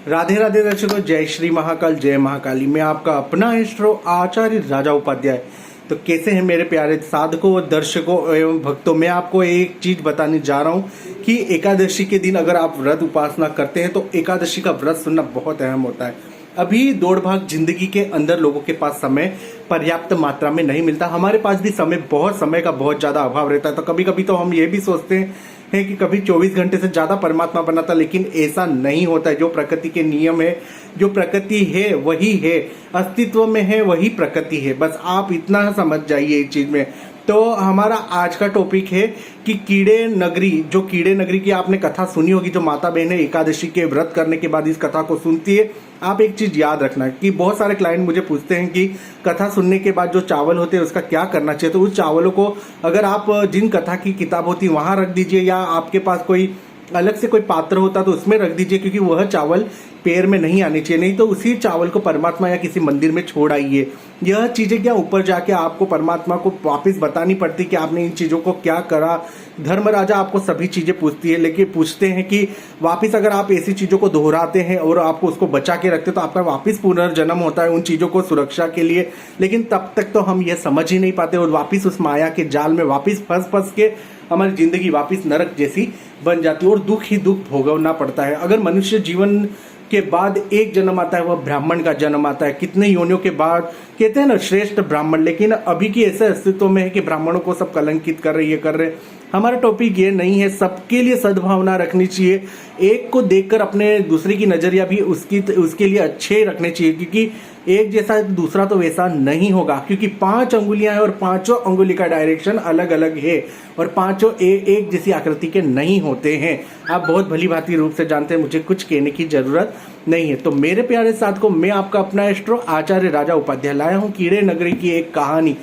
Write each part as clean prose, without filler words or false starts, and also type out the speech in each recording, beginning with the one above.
राधे राधे दर्शकों, जय श्री महाकाल, जय महाकाली। मैं आपका अपना एस्ट्रो आचार्य राजा उपाध्याय। तो कैसे हैं मेरे प्यारे साधकों, दर्शकों एवं भक्तों। मैं आपको एक चीज बताने जा रहा हूँ कि एकादशी के दिन अगर आप व्रत उपासना करते हैं तो एकादशी का व्रत सुनना बहुत अहम होता है। अभी दौड़ भाग जिंदगी के अंदर लोगों के पास समय पर्याप्त मात्रा में नहीं मिलता। हमारे पास भी समय का बहुत ज्यादा अभाव रहता है। तो कभी कभी तो हम ये भी सोचते हैं कि कभी 24 घंटे से ज्यादा परमात्मा बना था, लेकिन ऐसा नहीं होता है। जो प्रकृति के नियम है, जो प्रकृति है वही है, अस्तित्व में है वही प्रकृति है। बस आप इतना समझ जाइए इस चीज में। तो हमारा आज का टॉपिक है कि कीड़े नगरी। जो कीड़े नगरी की आपने कथा सुनी होगी, जो माता बहनें एकादशी के व्रत करने के बाद इस कथा को सुनती है। आप एक चीज याद रखना कि बहुत सारे क्लाइंट मुझे पूछते हैं कि कथा सुनने के बाद जो चावल होते हैं उसका क्या करना चाहिए। तो उस चावलों को अगर आप जिन कथा की किताब होती है वहां रख दीजिए, या आपके पास कोई अलग से कोई पात्र होता तो उसमें रख दीजिए, क्योंकि वह चावल पैर में नहीं आने चाहिए। नहीं तो उसी चावल को परमात्मा या किसी मंदिर में छोड़ आइए। यह चीजें क्या ऊपर जाके आपको परमात्मा को वापस बतानी पड़ती कि आपने इन चीजों को क्या करा। धर्मराजा आपको सभी चीजें पूछती है, लेकिन पूछते हैं कि वापस अगर आप ऐसी चीजों को दोहराते हैं और आपको उसको बचा के रखते तो आपका वापस पुनर्जन्म होता है उन चीजों को सुरक्षा के लिए। लेकिन तब तक तो हम ये समझ ही नहीं पाते और वापिस उस माया के जाल में वापिस फंस के हमारी जिंदगी वापिस नरक जैसी बन जाती है और दुख ही दुख भोगना पड़ता है। अगर मनुष्य जीवन के बाद एक जन्म आता है, वह ब्राह्मण का जन्म आता है। कितने योनियों के बाद कहते हैं ना श्रेष्ठ ब्राह्मण, लेकिन अभी की ऐसे अस्तित्व में है कि ब्राह्मणों को सब कलंकित कर रहे, ये कर रहे। हमारा टॉपिक ये नहीं है। सबके लिए सद्भावना रखनी चाहिए। एक को देखकर अपने दूसरे की नजरिया भी उसके लिए अच्छे रखने चाहिए, क्योंकि एक जैसा दूसरा तो वैसा नहीं होगा। क्योंकि 5 अंगुलियां हैं और 5 अंगुली का डायरेक्शन अलग अलग है और 5 एक जैसी आकृति के नहीं होते हैं। आप बहुत भली भांति रूप से जानते हैं, मुझे कुछ कहने की जरूरत नहीं है। तो मेरे प्यारे साथ को मैं आपका अपना एस्ट्रो आचार्य राजा उपाध्याय लाया हूँ कीड़े नगरी की एक कहानी।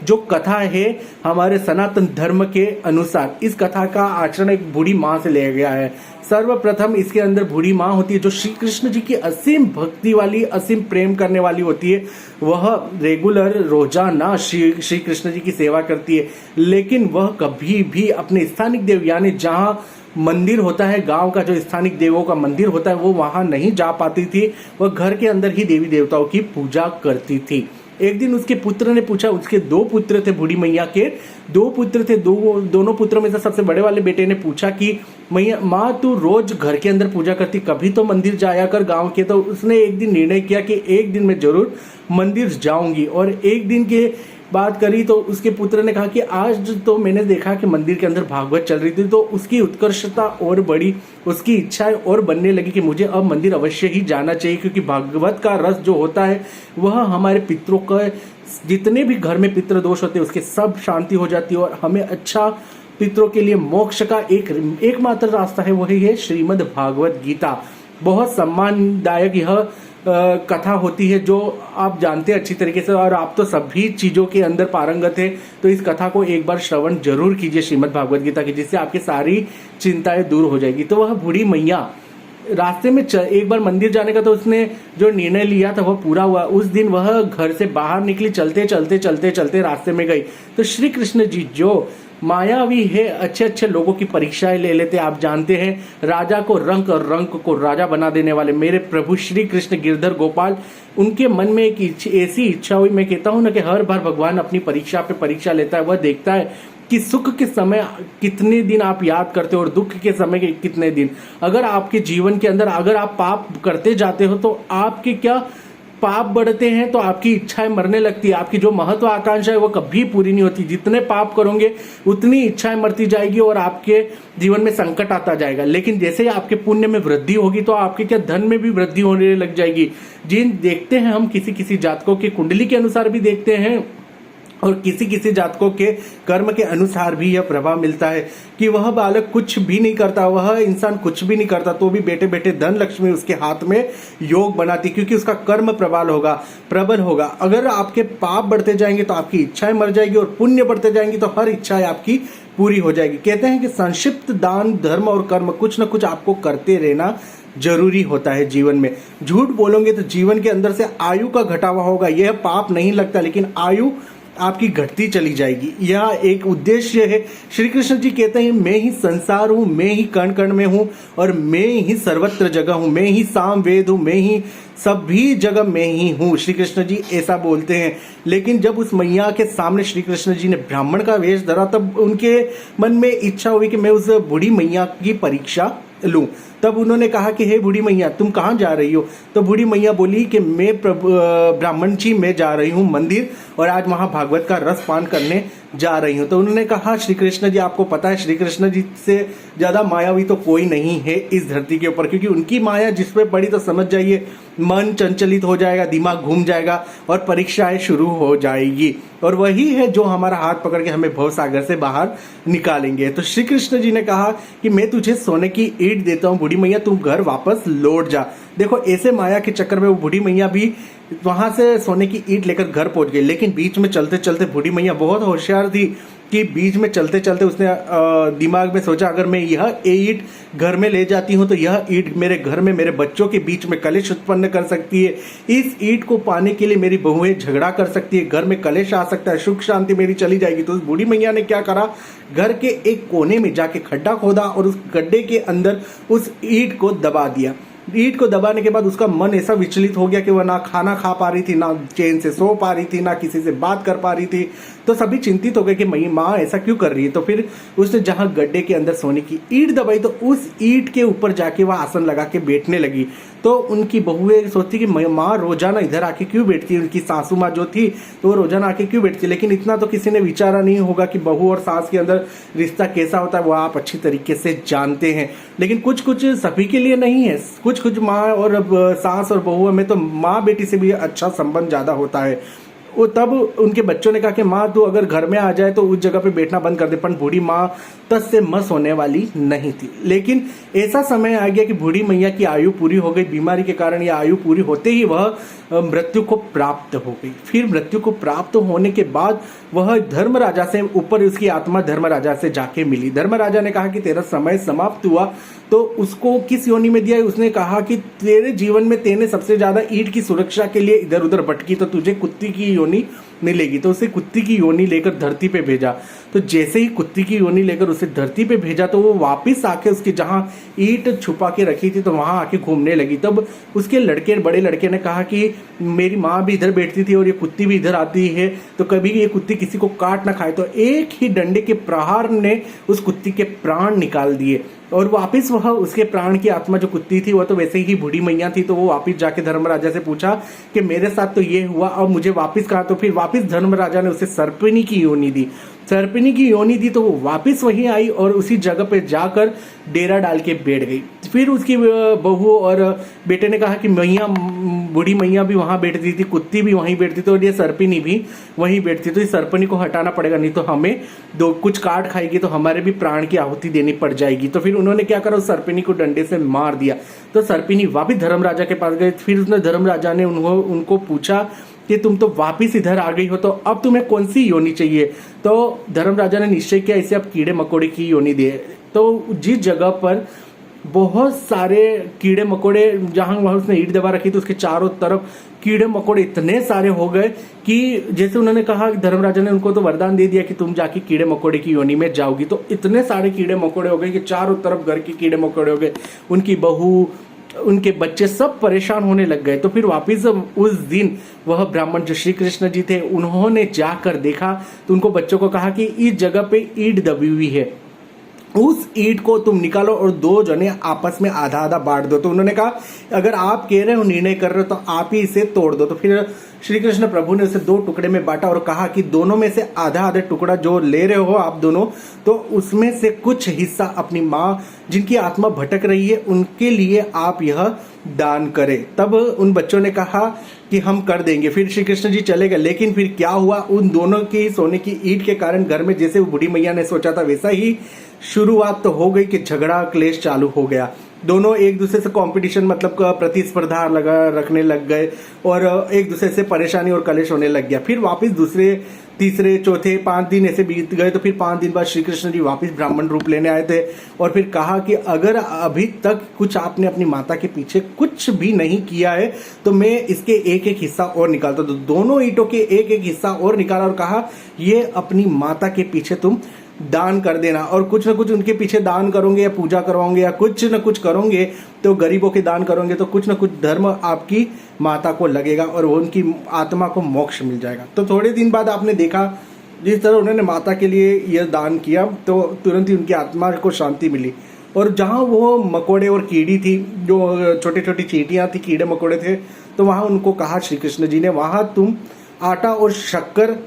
जो कथा है हमारे सनातन धर्म के अनुसार, इस कथा का आचरण एक बूढ़ी माँ से लिया गया है। सर्वप्रथम इसके अंदर बूढ़ी माँ होती है जो श्री कृष्ण जी की असीम भक्ति वाली, असीम प्रेम करने वाली होती है। वह रेगुलर रोजाना श्री कृष्ण जी की सेवा करती है, लेकिन वह कभी भी अपने स्थानिक देव यानी जहाँ मंदिर होता है, गांव का जो स्थानिक देवों का मंदिर होता है, वो वहां नहीं जा पाती थी। वह घर के अंदर ही देवी देवताओं की पूजा करती थी। एक दिन उसके पुत्र ने पूछा, उसके 2 पुत्र थे, बूढ़ी मैया के 2 पुत्र थे। दोनों पुत्रों में से सबसे बड़े वाले बेटे ने पूछा कि मैया माँ, तू रोज घर के अंदर पूजा करती, कभी तो मंदिर जाया कर गांव के। तो उसने एक दिन निर्णय किया कि एक दिन मैं जरूर मंदिर जाऊंगी। और एक दिन के बात करी तो उसके पुत्र ने कहा कि आज तो मैंने देखा कि मंदिर के अंदर भागवत चल रही थी, तो उसकी उत्कर्षता और बढ़ी, उसकी इच्छाएं और बनने लगी कि मुझे अब मंदिर अवश्य ही जाना चाहिए। क्योंकि भागवत का रस जो होता है वह हमारे पितरों का, जितने भी घर में पितृ दोष होते हैं उसके सब शांति हो जाती है। और हमें अच्छा पितरों के लिए मोक्ष का एकमात्र रास्ता है, वही है श्रीमद् भागवत गीता। बहुत सम्मानदायक यह कथा होती है, जो आप जानते हैं अच्छी तरीके से, और आप तो सभी चीजों के अंदर पारंगत है। तो इस कथा को एक बार श्रवण जरूर कीजिए श्रीमद् भागवत गीता की, जिससे आपकी सारी चिंताएं दूर हो जाएगी। तो वह बूढ़ी मैया रास्ते में एक बार मंदिर जाने का तो उसने जो निर्णय लिया था वह पूरा हुआ। उस दिन वह घर से बाहर निकली, चलते चलते चलते चलते रास्ते में गई तो श्री कृष्ण जी जो मायावी है, अच्छे अच्छे लोगों की परीक्षाएं ले लेते। आप जानते हैं राजा को रंक और रंक को राजा बना देने वाले मेरे प्रभु श्री कृष्ण गिरधर गोपाल, उनके मन में एक ऐसी इच्छा हुई। मैं कहता हूं ना कि हर बार भगवान अपनी परीक्षा पे परीक्षा लेता है। वह देखता है कि सुख के समय कितने दिन आप याद करते हो और दुख के समय कितने दिन। अगर आपके जीवन के अंदर अगर आप पाप करते जाते हो तो आपके क्या पाप बढ़ते हैं, तो आपकी इच्छाएं मरने लगती है। आपकी जो महत्वाकांक्षा है वो कभी पूरी नहीं होती। जितने पाप करोगे उतनी इच्छाएं मरती जाएगी और आपके जीवन में संकट आता जाएगा। लेकिन जैसे ही आपके पुण्य में वृद्धि होगी तो आपके क्या धन में भी वृद्धि होने लग जाएगी। जिन देखते हैं हम किसी जातकों की कुंडली के अनुसार भी देखते हैं और किसी जातकों के कर्म के अनुसार भी यह प्रभाव मिलता है कि वह बालक कुछ भी नहीं करता, वह इंसान कुछ भी नहीं करता, तो भी बेटे बेटे धन लक्ष्मी उसके हाथ में योग बनाती, क्योंकि उसका कर्म प्रबल होगा। अगर आपके पाप बढ़ते जाएंगे तो आपकी इच्छाएं मर जाएगी और पुण्य बढ़ते जाएंगी तो हर इच्छाएं आपकी पूरी हो जाएगी। कहते हैं कि संक्षिप्त दान धर्म और कर्म कुछ न कुछ आपको करते रहना जरूरी होता है जीवन में। झूठ बोलोगे तो जीवन के अंदर से आयु का घटावा होगा। यह पाप नहीं लगता, लेकिन आयु आपकी घटती चली जाएगी। यह एक उद्देश्य है। श्री कृष्ण जी कहते हैं मैं ही संसार हूँ, मैं ही कण कण में हूँ और मैं ही सर्वत्र जगह हूँ, मैं ही साम वेद हूँ, मैं ही सभी जगह मैं ही हूँ। श्री कृष्ण जी ऐसा बोलते हैं। लेकिन जब उस मैया के सामने श्री कृष्ण जी ने ब्राह्मण का वेश धरा तब उनके मन में इच्छा हुई कि मैं उस बूढ़ी मैया की परीक्षा लूं। तब उन्होंने कहा कि हे बूढ़ी मैया तुम कहाँ जा रही हो? तो बूढ़ी मैया बोली कि मैं ब्राह्मण जी मैं जा रही हूँ मंदिर और आज वहाँ भागवत का रस पान करने जा रही हूँ। तो उन्होंने कहा श्री कृष्ण जी आपको पता है श्री कृष्ण जी से ज़्यादा मायावी तो कोई नहीं है इस धरती के ऊपर, क्योंकि उनकी माया जिस पे पड़ी तो समझ जाइए मन चंचलित हो जाएगा, दिमाग घूम जाएगा और परीक्षाएं शुरू हो जाएगी। और वही है जो हमारा हाथ पकड़ के हमें भव सागर से बाहर निकालेंगे। तो श्री कृष्ण जी ने कहा कि मैं तुझे सोने की ईंट देता हूँ बूढ़ी मैया, तुम घर वापस लौट जा। देखो ऐसे माया के चक्कर में वो बूढ़ी मैया भी वहां से सोने की ईंट लेकर घर पहुंच गई। लेकिन बीच में चलते चलते बूढ़ी मैया बहुत होशियार थी कि बीच में चलते चलते उसने दिमाग में सोचा अगर मैं यह ईंट घर में ले जाती हूँ तो यह ईंट मेरे घर में मेरे बच्चों के बीच में कलेश उत्पन्न कर सकती है। इस ईंट को पाने के लिए मेरी बहुएं झगड़ा कर सकती है, घर में कलेश आ सकता है, सुख शांति मेरी चली जाएगी। तो उस बूढ़ी मैया ने क्या करा, घर के एक कोने में जाके खड्डा खोदा और उस गड्ढे के अंदर उस ईंट को दबा दिया। ईंट को दबाने के बाद उसका मन ऐसा विचलित हो गया कि वह ना खाना खा पा रही थी, ना चैन से सो पा रही थी, ना किसी से बात कर पा रही थी। तो सभी चिंतित हो गए कि माँ ऐसा क्यों कर रही है। तो फिर उसने जहां गड्ढे के अंदर सोने की ईंट दबाई तो उस ईंट के ऊपर जाके वह आसन लगा के बैठने लगी। तो उनकी बहुएं सोचती कि माँ रोजाना इधर आके क्यों बैठती है। उनकी सासू माँ जो थी तो वो रोजाना आके क्यों बैठती है। लेकिन इतना तो किसी ने विचारा नहीं होगा कि बहू और सास के अंदर रिश्ता कैसा होता है, वो आप अच्छी तरीके से जानते हैं। लेकिन कुछ कुछ सभी के लिए नहीं है। कुछ कुछ माँ और सास और बहू में तो माँ बेटी से भी अच्छा संबंध ज्यादा होता है। वो तब उनके बच्चों ने कहा कि माँ तू अगर घर में आ जाए तो उस जगह पे बैठना बंद कर दे। पर बूढ़ी माँ तस से मस होने वाली नहीं थी। लेकिन ऐसा समय आ गया कि बूढ़ी मैया की आयु पूरी हो गई। बीमारी के कारण यह आयु पूरी होते ही वह मृत्यु को प्राप्त हो गई। फिर मृत्यु को प्राप्त होने के बाद वह धर्मराजा से ऊपर उसकी आत्मा धर्मराजा से जाके मिली। धर्मराजा ने कहा कि तेरा समय समाप्त हुआ। तो उसको किस योनि में दिया? उसने कहा कि तेरे जीवन में तेने सबसे ज्यादा ईंट की सुरक्षा के लिए इधर उधर भटकी तो तुझे कुत्ती की योनि मिलेगी। तो उसे कुत्ती की योनि लेकर धरती पे भेजा। तो जैसे ही कुत्ती की योनि लेकर उसे धरती पे भेजा तो वो वापस आके उसके जहां ईंट छुपा के रखी थी तो वहां आके घूमने लगी। तब उसके बड़े लड़के ने कहा कि मेरी माँ भी इधर बैठती थी और ये कुत्ती भी इधर आती है, तो कभी ये कुत्ती किसी को काट ना खाए। तो एक ही डंडे के प्रहार ने उस कुत्ती के प्राण निकाल दिए और वापस वह उसके प्राण की आत्मा जो कुत्ती थी वह तो वैसे ही बूढ़ी मैया थी। तो वो वापस जाके धर्मराजा से पूछा कि मेरे साथ तो ये हुआ और मुझे वापस कहा। तो फिर वापस धर्मराजा ने उसे सर्पिनी की योनि दी। सर्पिनी की योनि दी तो वो वापस वहीं आई और उसी जगह पे जाकर डेरा डाल के बैठ गई। फिर उसकी बहू और बेटे ने कहा कि मैया बूढ़ी मैया भी वहां बैठती थी, कुत्ती भी वहीं बैठती थी और ये सर्पिनी भी वहीं बैठती। तो इस सर्पिनी को हटाना पड़ेगा, नहीं तो हमें कुछ काट खाएगी तो हमारे भी प्राण की आहुति देनी पड़ जाएगी। तो फिर उन्होंने क्या करा, उस सर्पिनी को डंडे से मार दिया। तो सर्पिनी वापिस धर्मराजा के पास गए। फिर उसने धर्मराजा ने उनको पूछा कि तुम तो वापिस इधर आ गई हो, तो अब तुम्हें कौन सी योनि चाहिए? तो धर्मराजा ने निश्चय किया इसे अब कीड़े मकोड़े की योनि दे। तो जिस जगह पर बहुत सारे कीड़े मकोड़े, जहां वहां उसने ईंट दबा रखी तो उसके चारों तरफ कीड़े मकोड़े इतने सारे हो गए कि जैसे उन्होंने कहा, धर्मराजा ने उनको तो वरदान दे दिया कि तुम जाके कीड़े मकोड़े की योनि में जाओगी। तो इतने सारे कीड़े मकोड़े हो गए कि चारों तरफ घर के कीड़े मकोड़े हो गए। उनकी बहू, उनके बच्चे सब परेशान होने लग गए। तो फिर वापिस उस दिन वह ब्राह्मण जो श्री कृष्ण जी थे उन्होंने जाकर देखा तो उनको बच्चों को कहा कि इस जगह पे ईंट दबी हुई है, उस ईंट को तुम निकालो और दो जने आपस में आधा आधा बांट दो। तो उन्होंने कहा अगर आप कह रहे हो, निर्णय कर रहे हो तो आप ही इसे तोड़ दो। तो फिर श्री कृष्ण प्रभु ने उसे दो टुकड़े में बांटा और कहा कि दोनों में से आधा आधा टुकड़ा जो ले रहे हो आप दोनों, तो उसमें से कुछ हिस्सा अपनी माँ जिनकी आत्मा भटक रही है उनके लिए आप यह दान करें। तब उन बच्चों ने कहा कि हम कर देंगे। फिर श्री कृष्ण जी चले गए। लेकिन फिर क्या हुआ, उन दोनों की सोने की ईंट के कारण घर में जैसे वो बूढ़ी मैया ने सोचा था वैसा ही शुरुआत तो हो गई कि झगड़ा क्लेश चालू हो गया। दोनों एक दूसरे से कंपटीशन मतलब प्रतिस्पर्धा रखने लग गए और एक दूसरे से परेशानी और कलेश होने लग गया। फिर वापस दूसरे तीसरे चौथे 5 दिन ऐसे बीत गए। तो फिर 5 दिन बाद श्री कृष्ण जी वापस ब्राह्मण रूप लेने आए थे और फिर कहा कि अगर अभी तक कुछ आपने अपनी माता के पीछे कुछ भी नहीं किया है तो मैं इसके एक एक हिस्सा और निकालता। तो दोनों ईंटों के एक एक हिस्सा और निकाला और कहा ये अपनी माता के पीछे तुम दान कर देना, और कुछ ना कुछ उनके पीछे दान करोगे या पूजा करवाओगे या कुछ ना कुछ करोगे तो गरीबों के दान करोगे तो कुछ ना कुछ धर्म आपकी माता को लगेगा और वो उनकी आत्मा को मोक्ष मिल जाएगा। तो थोड़े दिन बाद आपने देखा जिस तरह उन्होंने माता के लिए यह दान किया तो तुरंत ही उनकी आत्मा को शांति मिली। और जहाँ वो मकोड़े और कीड़ी थी, जो छोटी छोटी चींटियाँ थी, कीड़े मकोड़े थे, तो वहाँ उनको कहा श्री कृष्ण जी ने वहाँ तुम आटा और शक्कर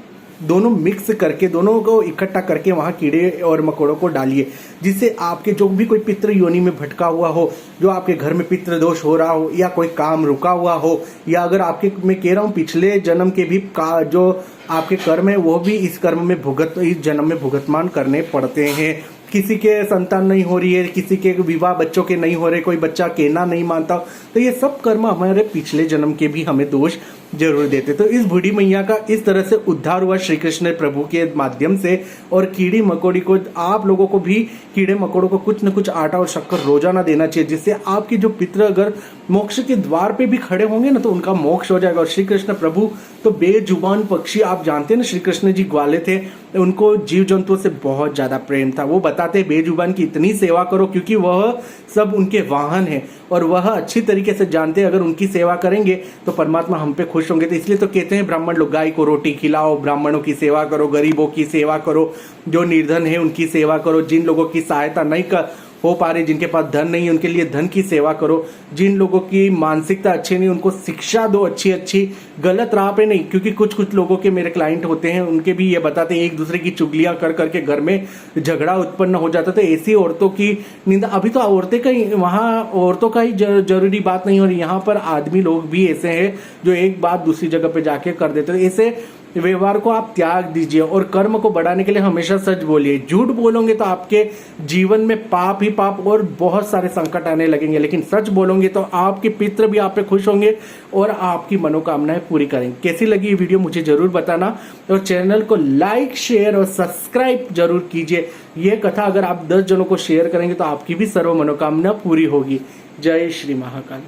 दोनों मिक्स करके, दोनों को इकट्ठा करके वहाँ कीड़े और मकोड़ों को डालिए, जिससे आपके जो भी कोई पितृ योनि में भटका हुआ हो, जो आपके घर में पितृ दोष हो रहा हो या कोई काम रुका हुआ हो, या अगर आपके मैं कह रहा हूँ पिछले जन्म के भी जो आपके कर्म है वो भी इस जन्म में भुगतमान करने पड़ते हैं। किसी के संतान नहीं हो रही है, किसी के विवाह बच्चों के नहीं हो रहे, कोई बच्चा कहना नहीं मानता, तो ये सब कर्म हमारे पिछले जन्म के भी हमें दोष जरूर देते। तो इस बूढ़ी मैया का इस तरह से उद्धार हुआ श्री कृष्ण प्रभु के माध्यम से। और कीड़ी मकोड़ी को, आप लोगों को भी कीड़े मकोड़ों को कुछ न कुछ आटा और शक्कर रोजाना देना चाहिए, जिससे आपके जो पितृ अगर मोक्ष के द्वार पे भी खड़े होंगे ना तो उनका मोक्ष हो जाएगा। और श्री कृष्ण प्रभु तो बेजुबान पक्षी, आप जानते हैं ना, श्री कृष्ण जी ग्वाले थे, उनको जीव जंतुओं से बहुत ज्यादा प्रेम था। वो बताते बेजुबान की इतनी सेवा करो क्योंकि वह सब उनके वाहन है और वह अच्छी तरीके से जानते हैं अगर उनकी सेवा करेंगे तो परमात्मा हम पे खुश होंगे। तो इसलिए तो कहते हैं ब्राह्मण लोग, गाय को रोटी खिलाओ, ब्राह्मणों की सेवा करो, गरीबों की सेवा करो, जो निर्धन है उनकी सेवा करो, जिन लोगों की सहायता नहीं हो पा रही, जिनके पास धन नहीं है उनके लिए धन की सेवा करो, जिन लोगों की मानसिकता अच्छी नहीं उनको शिक्षा दो अच्छी अच्छी, गलत राह पे नहीं। क्योंकि कुछ लोगों के मेरे क्लाइंट होते हैं, उनके भी ये बताते हैं एक दूसरे की चुगलियां कर करके घर में झगड़ा उत्पन्न हो जाता। तो ऐसी औरतों की निंदा, अभी तो औरतें का ही, वहाँ औरतों का ही जरूरी बात नहीं हो रही, यहाँ पर आदमी लोग भी ऐसे हैं जो एक बात दूसरी जगह पे जाके कर देते हैं। ऐसे व्यवहार को आप त्याग दीजिए और कर्म को बढ़ाने के लिए हमेशा सच बोलिए। झूठ बोलोगे तो आपके जीवन में पाप ही पाप और बहुत सारे संकट आने लगेंगे, लेकिन सच बोलोगे तो आपके पितृ भी आप पे खुश होंगे और आपकी मनोकामनाएं पूरी करेंगे। कैसी लगी ये वीडियो मुझे जरूर बताना और चैनल को लाइक शेयर और सब्सक्राइब जरूर कीजिए। ये कथा अगर आप 10 जनों को शेयर करेंगे तो आपकी भी सर्व मनोकामना पूरी होगी। जय श्री महाकाल।